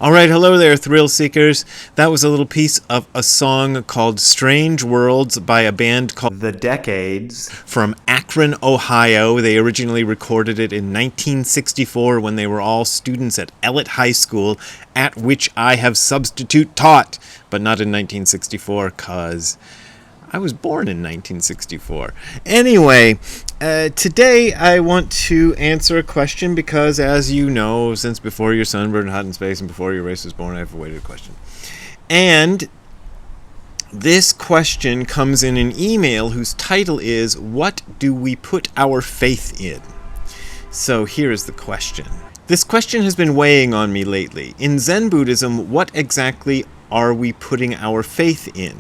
All right, hello there, thrill seekers. That was a little piece of a song called Strange Worlds by a band called The Decades from Akron, Ohio. They originally recorded it in 1964 when they were all students at Ellett High School, at which I have substitute taught, but not in 1964 because I was born in 1964. Anyway, today I want to answer a question because, as you know, since before your sun burned hot in space and before your race was born, I've awaited a question. And this question comes in an email whose title is, "What do we put our faith in?" So here is the question. This question has been weighing on me lately. In Zen Buddhism, what exactly are we putting our faith in?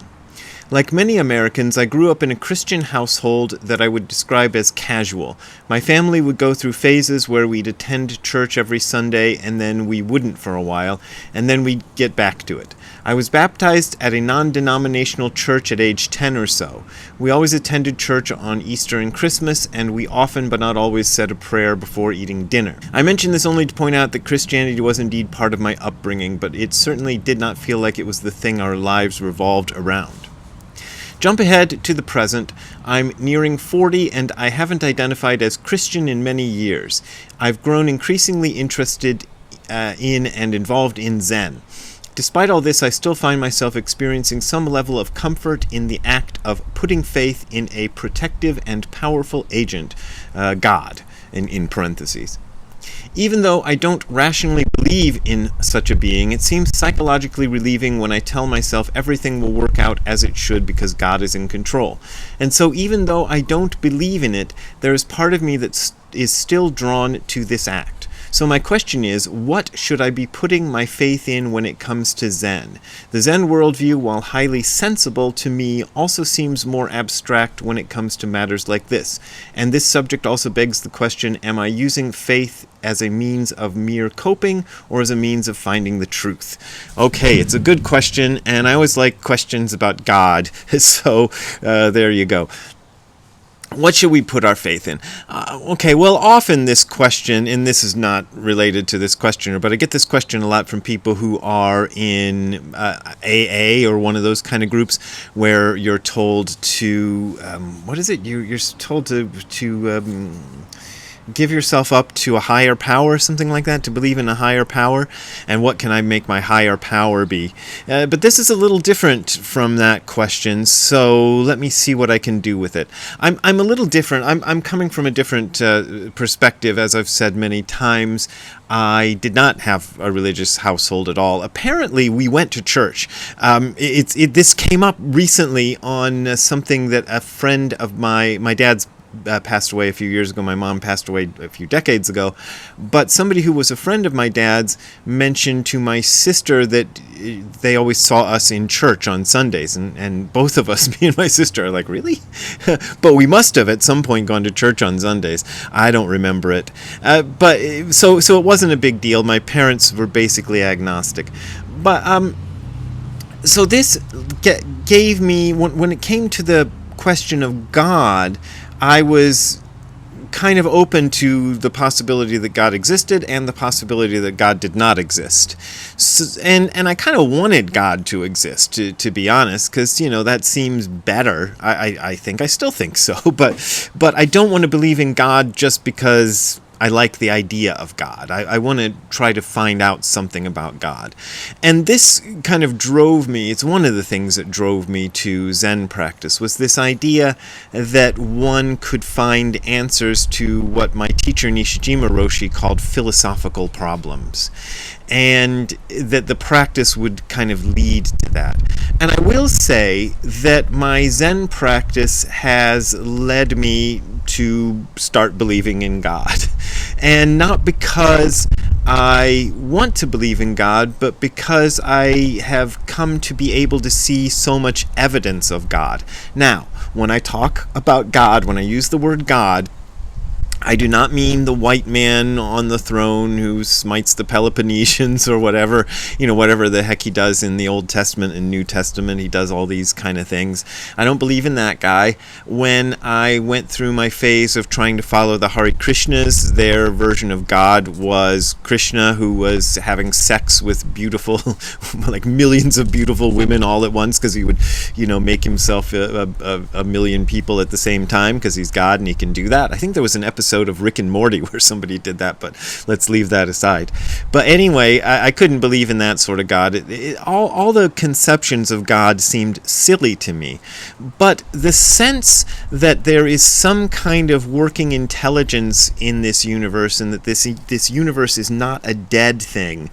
Like many Americans, I grew up in a Christian household that I would describe as casual. My family would go through phases where we'd attend church every Sunday and then we wouldn't for a while, and then we'd get back to it. I was baptized at a non-denominational church at age 10 or so. We always attended church on Easter and Christmas, and we often but not always said a prayer before eating dinner. I mention this only to point out that Christianity was indeed part of my upbringing, but it certainly did not feel like it was the thing our lives revolved around. Jump ahead to the present. I'm nearing 40 and I haven't identified as Christian in many years. I've grown increasingly interested in and involved in Zen. Despite all this, I still find myself experiencing some level of comfort in the act of putting faith in a protective and powerful agent, God, in parentheses. Even though I don't rationally believe in such a being, it seems psychologically relieving when I tell myself everything will work out as it should because God is in control. And so even though I don't believe in it, there is part of me that is still drawn to this act. So my question is, what should I be putting my faith in when it comes to Zen? The Zen worldview, while highly sensible to me, also seems more abstract when it comes to matters like this. And this subject also begs the question, am I using faith as a means of mere coping or as a means of finding the truth? Okay, it's a good question, and I always like questions about God, so there you go. What should we put our faith in? Okay, well, often this question, and this is not related to this questioner, but I get this question a lot from people who are in AA or one of those kind of groups where you're told to, what is it? You're told to give yourself up to a higher power, something like that, to believe in a higher power, and what can I make my higher power be? But this is a little different from that question, so let me see what I can do with it. I'm a little different. I'm coming from a different perspective, as I've said many times. I did not have a religious household at all. Apparently, we went to church. This came up recently on something that a friend of my dad's passed away a few years ago. My mom passed away a few decades ago. But somebody who was a friend of my dad's mentioned to my sister that they always saw us in church on Sundays. And both of us, me and my sister, are like, really? But we must have at some point gone to church on Sundays. I don't remember it. So it wasn't a big deal. My parents were basically agnostic. But so this gave me, when it came to the question of God, I was kind of open to the possibility that God existed and the possibility that God did not exist. So, and I kind of wanted God to exist, to be honest, because, that seems better. I think. I still think so. But I don't want to believe in God just because I like the idea of God. I want to try to find out something about God. And this kind of drove me, it's one of the things that drove me to Zen practice, was this idea that one could find answers to what my teacher Nishijima Roshi called philosophical problems. And that the practice would kind of lead to that. And I will say that my Zen practice has led me to start believing in God. And not because I want to believe in God, but because I have come to be able to see so much evidence of God. Now, when I talk about God, when I use the word God, I do not mean the white man on the throne who smites the Peloponnesians or whatever, whatever the heck he does in the Old Testament and New Testament. He does all these kind of things. I don't believe in that guy. When I went through my phase of trying to follow the Hare Krishnas, their version of God was Krishna, who was having sex with beautiful, like millions of beautiful women all at once, because he would, make himself a million people at the same time, because he's God and he can do that. I think there was an episode of Rick and Morty where somebody did that, but let's leave that aside. But anyway, I couldn't believe in that sort of God. All the conceptions of God seemed silly to me. But the sense that there is some kind of working intelligence in this universe, and that this universe is not a dead thing,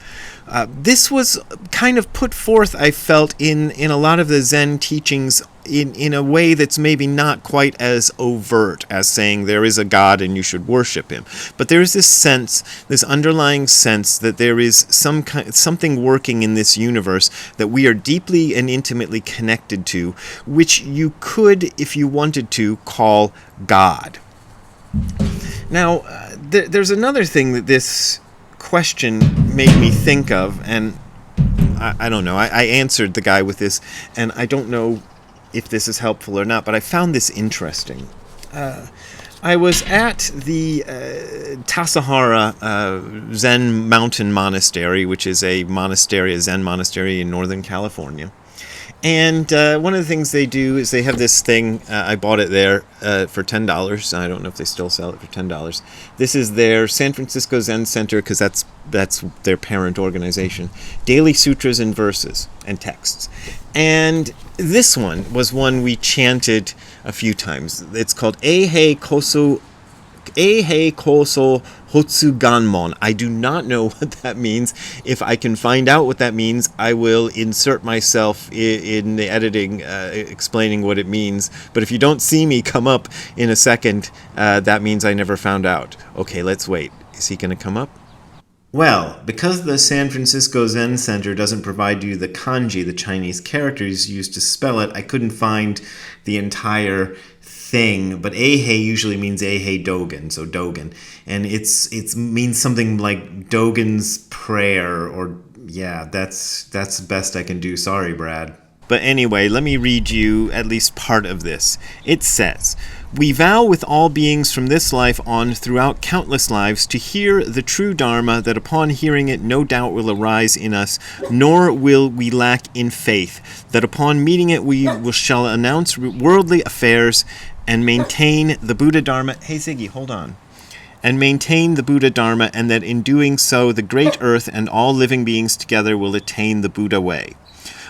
this was kind of put forth, I felt, in a lot of the Zen teachings in a way that's maybe not quite as overt as saying there is a God and you should worship him. But there is this sense, this underlying sense, that there is something working in this universe that we are deeply and intimately connected to, which you could, if you wanted to, call God. Now, there's another thing that this question made me think of, and I don't know. I answered the guy with this, and I don't know if this is helpful or not, but I found this interesting. I was at the Tassajara Zen Mountain Monastery, which is a Zen monastery in Northern California. And one of the things they do is they have this thing, I bought it there for $10. I don't know if they still sell it for $10. This is their San Francisco Zen Center, because that's their parent organization. Daily Sutras and Verses and Texts. And this one was one we chanted a few times. It's called Eihei Koso Hotsuganmon. I do not know what that means. If I can find out what that means, I will insert myself in the editing explaining what it means. But if you don't see me come up in a second, that means I never found out. Okay, let's wait. Is he going to come up? Well, because the San Francisco Zen Center doesn't provide you the kanji, the Chinese characters used to spell it, I couldn't find the entire thing, but Eihei usually means Eihei Dogen, so Dogen. And it means something like Dogen's prayer, or yeah, that's the best I can do. Sorry, Brad. But anyway, let me read you at least part of this. It says, "We vow with all beings from this life on throughout countless lives to hear the true Dharma, that upon hearing it no doubt will arise in us, nor will we lack in faith, that upon meeting it we shall announce worldly affairs and maintain the Buddha Dharma." Hey Ziggy, hold on. "And maintain the Buddha Dharma, and that in doing so the great earth and all living beings together will attain the Buddha way.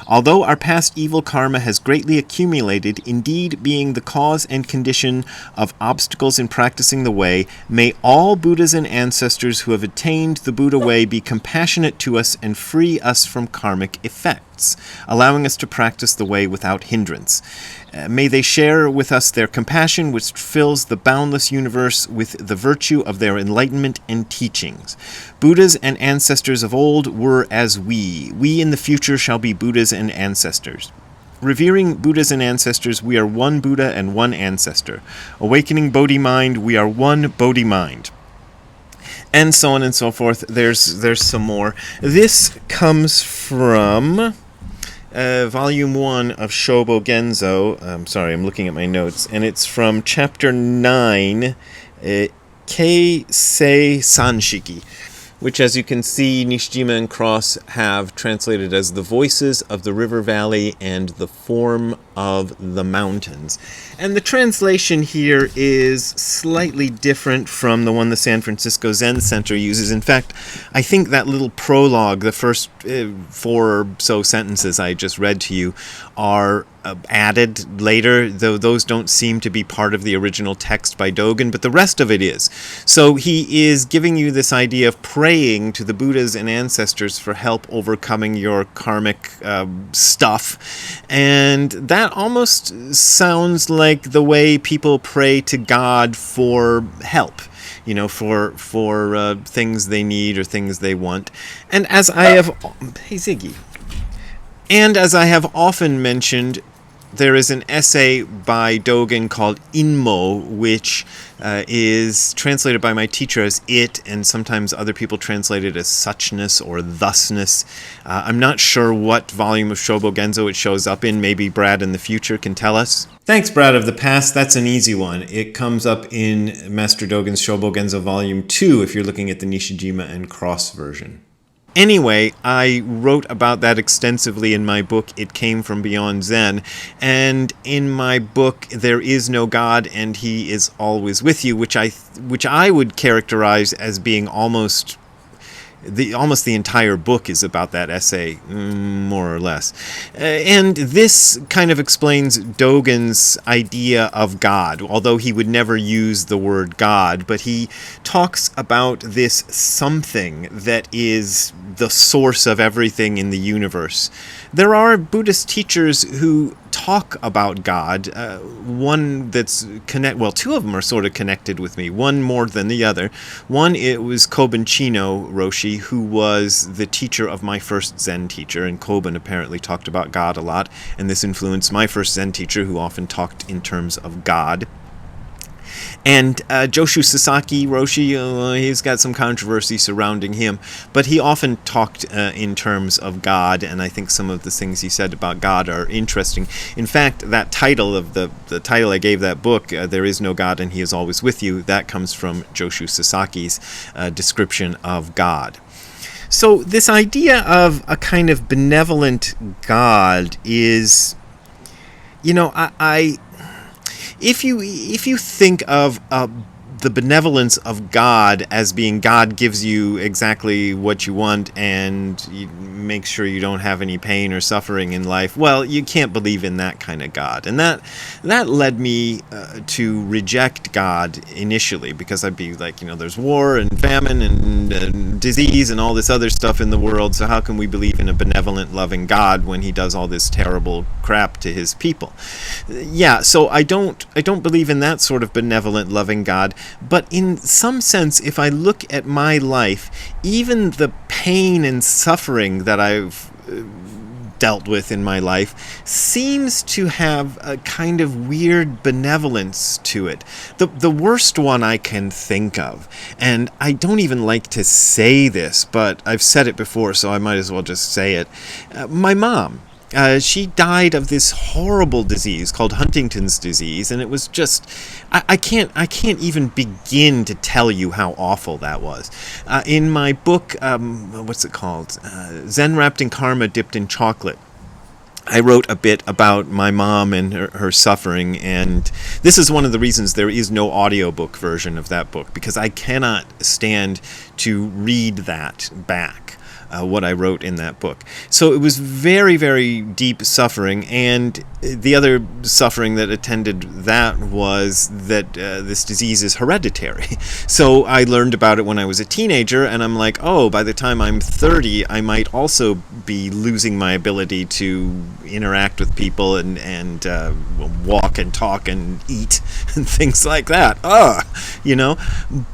Although our past evil karma has greatly accumulated, indeed being the cause and condition of obstacles in practicing the way, may all Buddhas and ancestors who have attained the Buddha way be compassionate to us and free us from karmic effects, allowing us to practice the way without hindrance. May they share with us their compassion, which fills the boundless universe with the virtue of their enlightenment and teachings. Buddhas and ancestors of old were as we. We in the future shall be Buddhas and ancestors. Revering Buddhas and ancestors, we are one Buddha and one ancestor. Awakening Bodhi mind, we are one Bodhi mind." And so on and so forth. There's some more. This comes from Volume 1 of Shobo Genzo. I'm sorry, I'm looking at my notes. And it's from Chapter 9, Keisei Sanshiki, which, as you can see, Nishijima and Cross have translated as the voices of the river valley and the form of the mountains. And the translation here is slightly different from the one the San Francisco Zen Center uses. In fact, I think that little prologue, the first 4 or so sentences I just read to you, are added later, though those don't seem to be part of the original text by Dogen, but the rest of it is. So he is giving you this idea of praying to the Buddhas and ancestors for help overcoming your karmic stuff, and that almost sounds like the way people pray to God for help, for things they need or things they want. And as I have... Hey, Ziggy. And as I have often mentioned, there is an essay by Dogen called Inmo, which is translated by my teacher as it, and sometimes other people translate it as suchness or thusness. I'm not sure what volume of Shobogenzo it shows up in. Maybe Brad in the future can tell us. Thanks, Brad of the past. That's an easy one. It comes up in Master Dogen's Shobogenzo Volume 2 if you're looking at the Nishijima and Cross version. Anyway, I wrote about that extensively in my book, It Came From Beyond Zen, and in my book, There Is No God and He Is Always With You, which I would characterize as being almost the entire book is about that essay, more or less. And this kind of explains Dogen's idea of God, although he would never use the word God, but he talks about this something that is the source of everything in the universe. There are Buddhist teachers who talk about God. One that's two of them are sort of connected with me, one more than the other. One, it was Koben Chino Roshi, who was the teacher of my first Zen teacher, and Koben apparently talked about God a lot, and this influenced my first Zen teacher, who often talked in terms of God. And Joshu Sasaki Roshi, he's got some controversy surrounding him, but he often talked in terms of God, and I think some of the things he said about God are interesting. In fact, that title of the title I gave that book, There Is No God and He Is Always With You, that comes from Joshu Sasaki's description of God. So this idea of a kind of benevolent God is, If you think of the benevolence of God as being God gives you exactly what you want and you make sure you don't have any pain or suffering in life, well, you can't believe in that kind of God. And that led me to reject God initially, because I'd be like, there's war and famine and disease and all this other stuff in the world, so how can we believe in a benevolent, loving God when he does all this terrible crap to his people? Yeah, so I don't believe in that sort of benevolent, loving God. But in some sense, if I look at my life, even the pain and suffering that I've dealt with in my life seems to have a kind of weird benevolence to it. The worst one I can think of, and I don't even like to say this, but I've said it before, so I might as well just say it. My mom. She died of this horrible disease called Huntington's disease, and it was just, I can't even begin to tell you how awful that was. In my book, what's it called? Zen Wrapped in Karma, Dipped in Chocolate. I wrote a bit about my mom and her suffering, and this is one of the reasons there is no audiobook version of that book, because I cannot stand to read that back. What I wrote in that book. So it was very, very deep suffering, and the other suffering that attended that was that this disease is hereditary. So I learned about it when I was a teenager, and I'm like, oh, by the time I'm 30, I might also be losing my ability to interact with people and walk and talk and eat and things like that.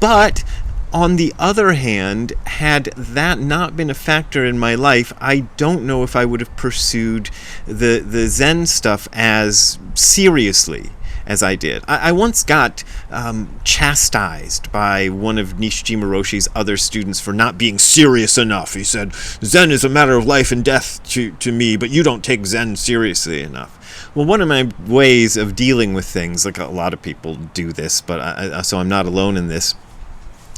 But on the other hand, had that not been a factor in my life, I don't know if I would have pursued the Zen stuff as seriously as I did. I once got chastised by one of Nishijima Roshi's other students for not being serious enough. He said, Zen is a matter of life and death to me, but you don't take Zen seriously enough. Well, one of my ways of dealing with things, like a lot of people do this, but so I'm not alone in this,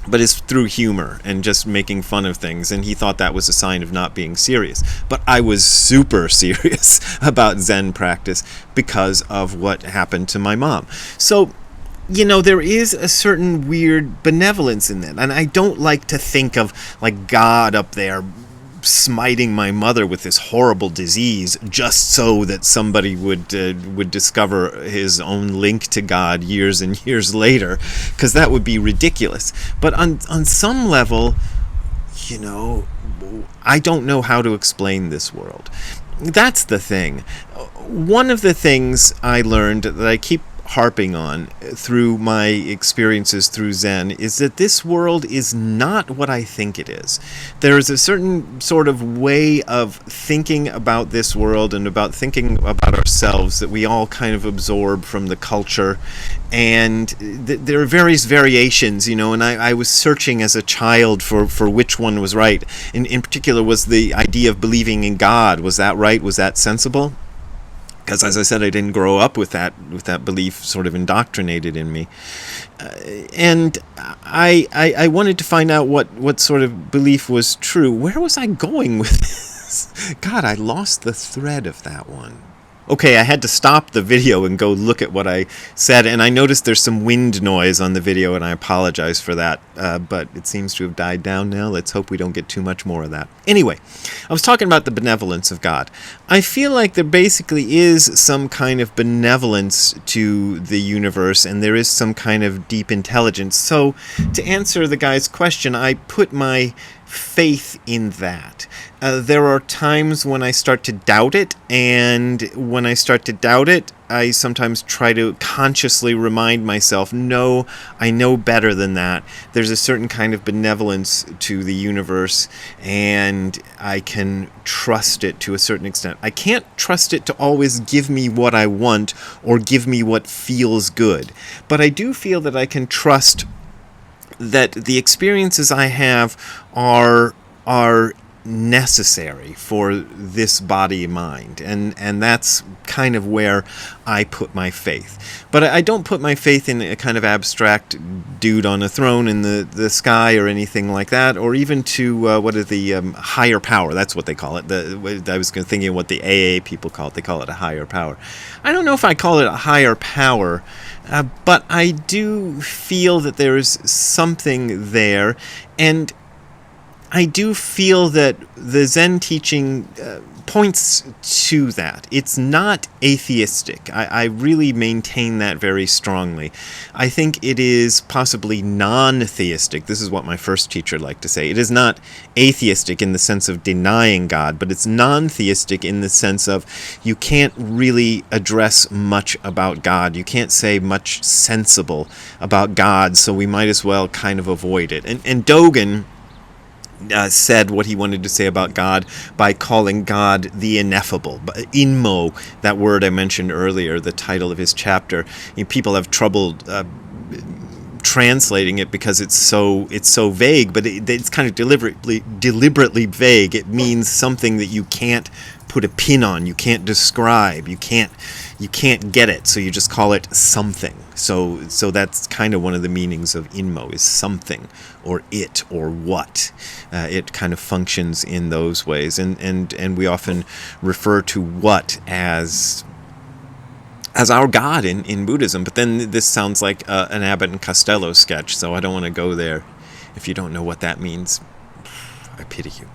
but it's through humor and just making fun of things, and he thought that was a sign of not being serious. But I was super serious about Zen practice because of what happened to my mom. So, there is a certain weird benevolence in that, and I don't like to think of like God up there smiting my mother with this horrible disease just so that somebody would discover his own link to God years and years later, because that would be ridiculous. But on some level, I don't know how to explain this world. That's the thing. One of the things I learned that I keep harping on through my experiences through Zen is that this world is not what I think it is. There is a certain sort of way of thinking about this world and about thinking about ourselves that we all kind of absorb from the culture. And there are various variations, and I was searching as a child for which one was right. In particular, was the idea of believing in God. Was that right? Was that sensible? Because, as I said, I didn't grow up with that belief sort of indoctrinated in me. And I wanted to find out what sort of belief was true. Where was I going with this? God, I lost the thread of that one. Okay, I had to stop the video and go look at what I said, and I noticed there's some wind noise on the video, and I apologize for that, but it seems to have died down now. Let's hope we don't get too much more of that. Anyway, I was talking about the benevolence of God. I feel like there basically is some kind of benevolence to the universe, and there is some kind of deep intelligence. So, to answer the guy's question, I put my faith in that. There are times when I start to doubt it, and when I start to doubt it, I sometimes try to consciously remind myself, no, I know better than that. There's a certain kind of benevolence to the universe, and I can trust it to a certain extent. I can't trust it to always give me what I want or give me what feels good, but I do feel that I can trust that the experiences I have are necessary for this body and mind, and that's kind of where I put my faith. But I don't put my faith in a kind of abstract dude on a throne in the sky or anything like that, or even to higher power. That's what they call it. I was thinking what the AA people call it. They call it a higher power. I don't know if I call it a higher power, but I do feel that there is something there, and I do feel that the Zen teaching points to that. It's not atheistic. I really maintain that very strongly. I think it is possibly non-theistic. This is what my first teacher liked to say. It is not atheistic in the sense of denying God, but it's non-theistic in the sense of you can't really address much about God. You can't say much sensible about God, so we might as well kind of avoid it. And Dogen said what he wanted to say about God by calling God the ineffable. Inmo, that word I mentioned earlier, the title of his chapter. People have trouble translating it because it's so vague, but it's kind of deliberately vague. It means something that you can't put a pin on, you can't describe, you can't get it, so you just call it something. So that's kind of one of the meanings of inmo, is something or it or what. It kind of functions in those ways, and we often refer to what as our God in Buddhism. But then this sounds like an Abbott and Costello sketch, so I don't want to go there. If you don't know what that means, I pity you.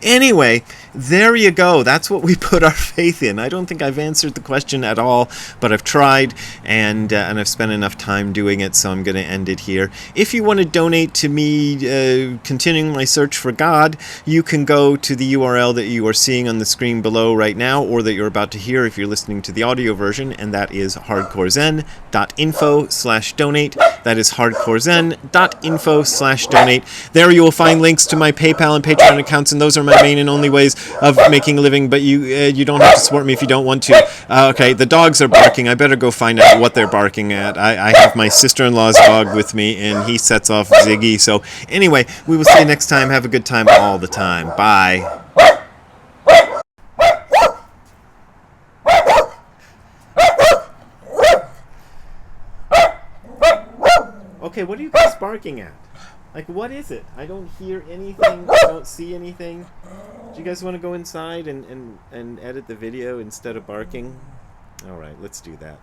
Anyway, there you go. That's what we put our faith in. I don't think I've answered the question at all, but I've tried, and I've spent enough time doing it, so I'm going to end it here. If you want to donate to me continuing my search for God, you can go to the URL that you are seeing on the screen below right now, or that you're about to hear if you're listening to the audio version, and that is hardcorezen.info/donate. That is hardcorezen.info/donate. There you will find links to my PayPal and Patreon accounts, and those are my main and only ways of making a living, but you don't have to support me if you don't want to. Okay, the dogs are barking. I better go find out what they're barking at. I have my sister-in-law's dog with me, and he sets off Ziggy. So anyway, we will see you next time. Have a good time all the time. Bye. Okay, what are you guys barking at? Like, what is it? I don't hear anything. I don't see anything. Do you guys want to go inside and edit the video instead of barking? All right, let's do that.